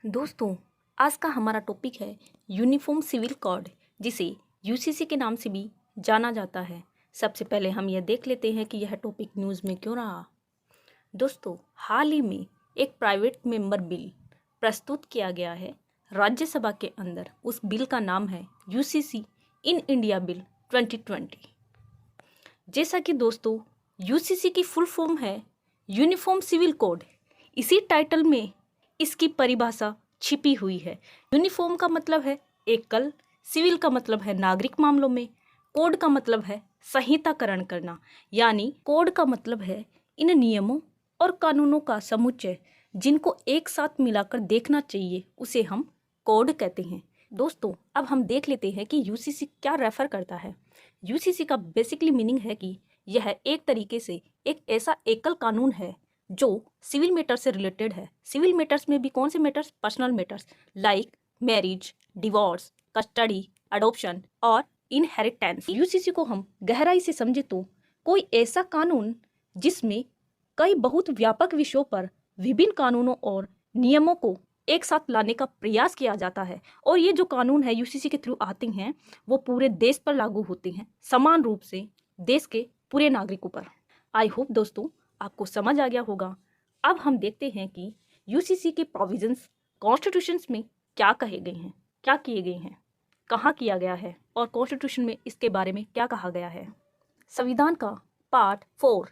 दोस्तों, आज का हमारा टॉपिक है यूनिफॉर्म सिविल कोड, जिसे यूसीसी के नाम से भी जाना जाता है। सबसे पहले हम यह देख लेते हैं कि यह टॉपिक न्यूज़ में क्यों रहा। दोस्तों, हाल ही में एक प्राइवेट मेंबर बिल प्रस्तुत किया गया है राज्यसभा के अंदर। उस बिल का नाम है यूसीसी इन इंडिया बिल 2020। जैसा कि दोस्तों, यूसीसी की फुल फॉर्म है यूनिफॉर्म सिविल कोड। इसी टाइटल में इसकी परिभाषा छिपी हुई है। यूनिफॉर्म का मतलब है एकल, सिविल का मतलब है नागरिक मामलों में, कोड का मतलब है संहिताकरण करना। यानी कोड का मतलब है इन नियमों और कानूनों का समुच्चय जिनको एक साथ मिलाकर देखना चाहिए, उसे हम कोड कहते हैं। दोस्तों, अब हम देख लेते हैं कि यूसीसी क्या रेफर करता है। यूसीसी का बेसिकली मीनिंग है कि यह एक तरीके से एक ऐसा एकल कानून है जो सिविल मैटर्स से रिलेटेड है। सिविल मैटर्स में भी कौन से matters? Personal matters like marriage, divorce, custody, adoption और इनहेरिटेंस। यूसीसी को हम गहराई से समझे तो कोई ऐसा कानून जिसमें कई बहुत व्यापक विषयों पर विभिन्न कानूनों और नियमों को एक साथ लाने का प्रयास किया जाता है। और ये जो कानून है यूसीसी के थ्रू आते हैं वो पूरे देश पर लागू होते हैं, समान रूप से देश के पूरे नागरिकों पर। आई होप दोस्तों आपको समझ आ गया होगा। अब हम देखते हैं कि यूसीसी के प्रोविजंस कॉन्स्टिट्यूशंस में क्या कहे गए हैं, क्या किए गए हैं, कहाँ किया गया है और कॉन्स्टिट्यूशन में इसके बारे में क्या कहा गया है। संविधान का पार्ट 4,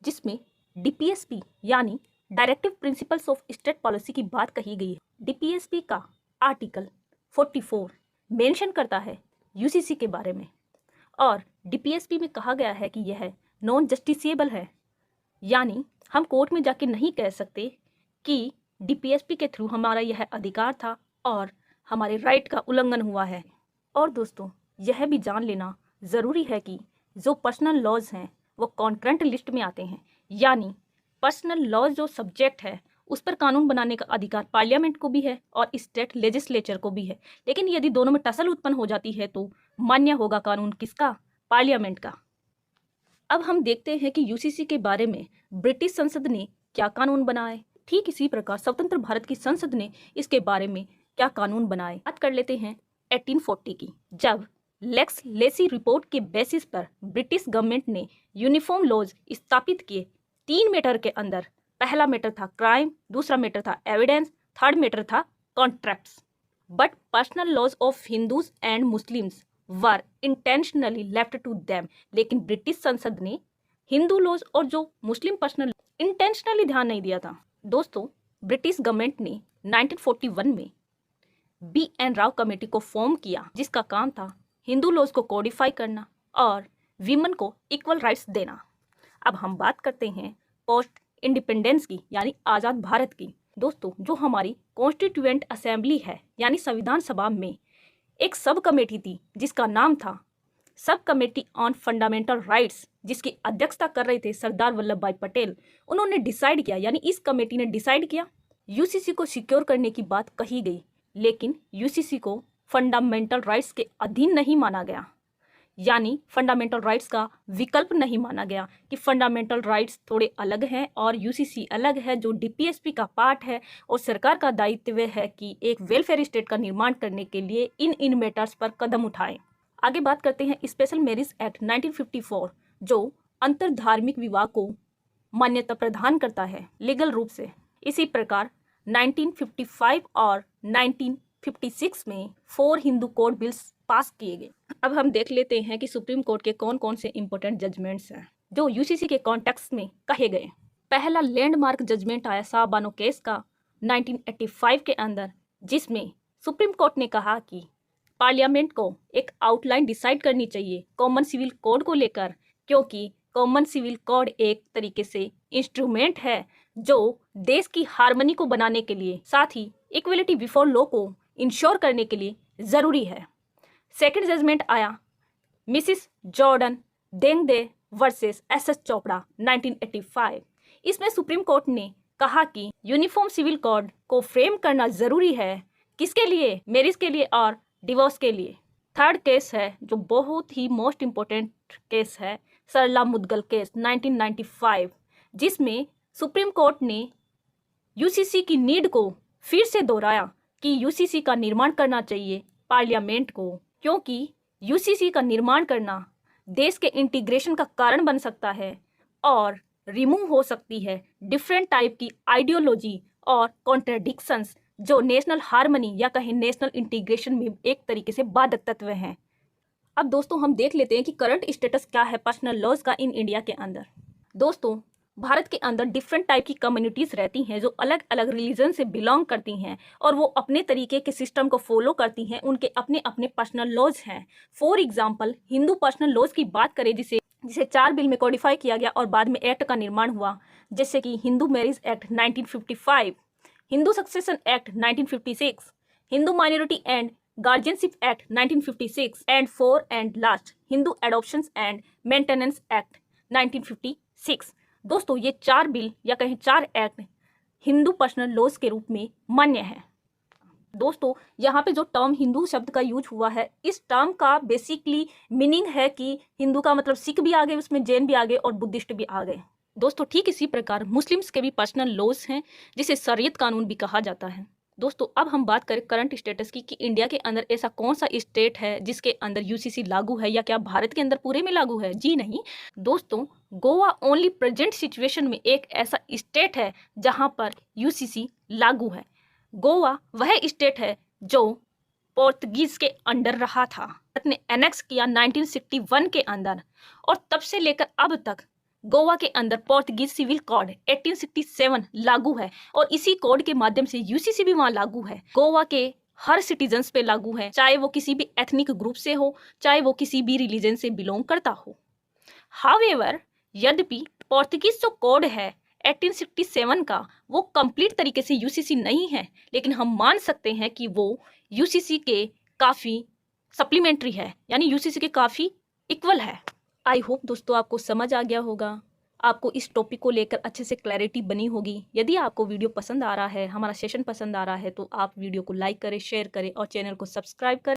जिसमें डीपीएसपी यानी directive principles of state policy की बात कही गई है। डीपीएसपी का आर्टिकल 44 मेंशन करता है यूसीसी के बारे में, और डीपीएसपी में कहा गया है कि यह नॉन जस्टिसिएबल है। यानी हम कोर्ट में जाके नहीं कह सकते कि डीपीएसपी के थ्रू हमारा यह अधिकार था और हमारे राइट का उल्लंघन हुआ है। और दोस्तों, यह भी जान लेना ज़रूरी है कि जो पर्सनल लॉज हैं वो कॉन्करेंट लिस्ट में आते हैं। यानी पर्सनल लॉज जो सब्जेक्ट है उस पर कानून बनाने का अधिकार पार्लियामेंट को भी है और स्टेट लेजिस्लेचर को भी है। लेकिन यदि दोनों में टसल उत्पन्न हो जाती है तो मान्य होगा कानून किसका? पार्लियामेंट का। अब हम देखते हैं कि यूसीसी के बारे में ब्रिटिश संसद ने क्या कानून बनाए। ठीक इसी प्रकार स्वतंत्र भारत की संसद ने इसके बारे में क्या कानून बनाए। बात कर लेते हैं 1840 की, जब लेक्स लेसी रिपोर्ट के बेसिस पर ब्रिटिश गवर्नमेंट ने यूनिफॉर्म लॉज स्थापित किए 3 मैटर के अंदर। पहला मैटर था क्राइम, दूसरा मैटर था एविडेंस, थर्ड मैटर था contracts. But personal laws of Hindus and Muslims were intentionally left to them. लेकिन ब्रिटिश संसद ने हिंदू लॉज और जो मुस्लिम पर्सनल इंटेंशनली ध्यान नहीं दिया था। दोस्तों, ब्रिटिश गवर्नमेंट ने 1941 में बी.एन. राव कमेटी को फॉर्म किया, जिसका काम था हिंदू लॉज को कोडिफाई करना और वीमेन को इक्वल राइट्स देना। अब हम बात करते हैं पोस्ट इंडिपेंडेंस की, यानी आज़ाद भारत की। दोस्तों, जो हमारी कॉन्स्टिट्यूएंट असेंबली है यानी संविधान सभा में एक सब कमेटी थी जिसका नाम था sub committee on fundamental rights, जिसकी अध्यक्षता कर रहे थे सरदार वल्लभ भाई पटेल। उन्होंने डिसाइड किया, यानी इस कमेटी ने डिसाइड किया, यूसीसी को सिक्योर करने की बात कही गई, लेकिन यूसीसी को फंडामेंटल राइट्स के अधीन नहीं माना गया। यानी फंडामेंटल राइट्स का विकल्प नहीं माना गया कि फंडामेंटल राइट्स थोड़े अलग हैं और यूसीसी अलग है, जो डीपीएसपी का पार्ट है। और सरकार का दायित्व है कि एक वेलफेयर स्टेट का निर्माण करने के लिए इन मैटर्स पर कदम उठाएं। आगे बात करते हैं स्पेशल मैरिज एक्ट 1954, जो अंतर धार्मिक विवाह को मान्यता प्रदान करता है लीगल रूप से। इसी प्रकार 1955 और 1956 में 4 हिंदू कोड बिल्स पास किए गए। अब हम देख लेते हैं कि सुप्रीम कोर्ट के कौन कौन से इंपॉर्टेंट जजमेंट्स हैं जो यूसीसी के कॉन्टेक्स्ट में कहे गए। पहला लैंडमार्क जजमेंट आया साहबानो केस का 1985 के अंदर, जिसमें सुप्रीम कोर्ट ने कहा कि पार्लियामेंट को एक आउटलाइन डिसाइड करनी चाहिए कॉमन सिविल कोड को लेकर, क्योंकि कॉमन सिविल कोड एक तरीके से इंस्ट्रूमेंट है जो देश की हार्मनी को बनाने के लिए, साथ ही इक्वलिटी बिफोर लॉ को इंश्योर करने के लिए ज़रूरी है। सेकंड जजमेंट आया Mrs Jordan Diengdeh versus S S Chopra 1985। इसमें सुप्रीम कोर्ट ने कहा कि यूनिफॉर्म सिविल कोड को फ्रेम करना ज़रूरी है। किसके लिए? मैरिज के लिए और डिवोर्स के लिए। थर्ड केस है जो बहुत ही मोस्ट इम्पोर्टेंट केस है, सरला मुदगल केस 1995, जिसमें सुप्रीम कोर्ट ने यूसीसी की नीड को फिर से दोहराया कि यूसीसी का निर्माण करना चाहिए पार्लियामेंट को, क्योंकि यूसीसी का निर्माण करना देश के इंटीग्रेशन का कारण बन सकता है और रिमूव हो सकती है डिफरेंट टाइप की आइडियोलॉजी और कॉन्ट्रडिक्शंस जो नेशनल हार्मनी या कहीं नेशनल इंटीग्रेशन में एक तरीके से बाधक तत्व हैं। अब दोस्तों हम देख लेते हैं कि करंट स्टेटस क्या है पर्सनल लॉज का इन इंडिया के अंदर। दोस्तों भारत के अंदर डिफरेंट टाइप की कम्युनिटीज़ रहती हैं जो अलग अलग रिलीजन से बिलोंग करती हैं और वो अपने तरीके के सिस्टम को फॉलो करती हैं, उनके अपने अपने पर्सनल लॉज हैं। For example Hindu personal laws की बात करें जिसे 4 बिल में कोडिफाई किया गया और बाद में एक्ट का निर्माण हुआ, जैसे कि Hindu Marriage Act 1955, Hindu Succession Act 1956, Hindu Minority and Guardianship Act 1956 and four and last Hindu Adoptions and Maintenance Act 1956। दोस्तों ये 4 बिल या कहीं 4 एक्ट हिंदू पर्सनल लॉज के रूप में मान्य है। दोस्तों यहाँ पे जो टर्म हिंदू शब्द का यूज हुआ है, इस टर्म का बेसिकली मीनिंग है कि हिंदू का मतलब सिख भी आ गए, उसमें जैन भी आ गए और बुद्धिस्ट भी आ गए। दोस्तों ठीक इसी प्रकार मुस्लिम्स के भी पर्सनल लॉज हैं जिसे शरीयत कानून भी कहा जाता है। दोस्तों अब हम बात करें करंट स्टेटस की कि इंडिया के अंदर ऐसा कौन सा स्टेट है जिसके अंदर यूसीसी लागू है या क्या भारत के अंदर पूरे में लागू है। जी नहीं दोस्तों, गोवा ओनली प्रेजेंट सिचुएशन में एक ऐसा स्टेट है जहां पर यूसीसी लागू है। गोवा वह स्टेट है जो पोर्तुगीज के अंडर रहा था, भारत ने एनेक्स किया 1961 के अंदर और तब से लेकर अब तक गोवा के अंदर पोर्तुगीज सिविल कोड 1867 लागू है और इसी कोड के माध्यम से यूसीसी भी वहाँ लागू है। गोवा के हर सिटीजन्स पे लागू है, चाहे वो किसी भी एथनिक ग्रुप से हो, चाहे वो किसी भी रिलीजन से बिलोंग करता हो। हाउएवर यद्यपि पोर्तुगीज जो कोड है 1867 का वो कंप्लीट तरीके से यूसीसी नहीं है, लेकिन हम मान सकते हैं कि वो यूसीसी के काफ़ी सप्लीमेंट्री है, यानी यूसीसी के काफ़ी इक्वल है। आई होप दोस्तों आपको समझ आ गया होगा, आपको इस टॉपिक को लेकर अच्छे से क्लैरिटी बनी होगी। यदि आपको वीडियो पसंद आ रहा है, हमारा सेशन पसंद आ रहा है, तो आप वीडियो को लाइक करें, शेयर करें और चैनल को सब्सक्राइब करें।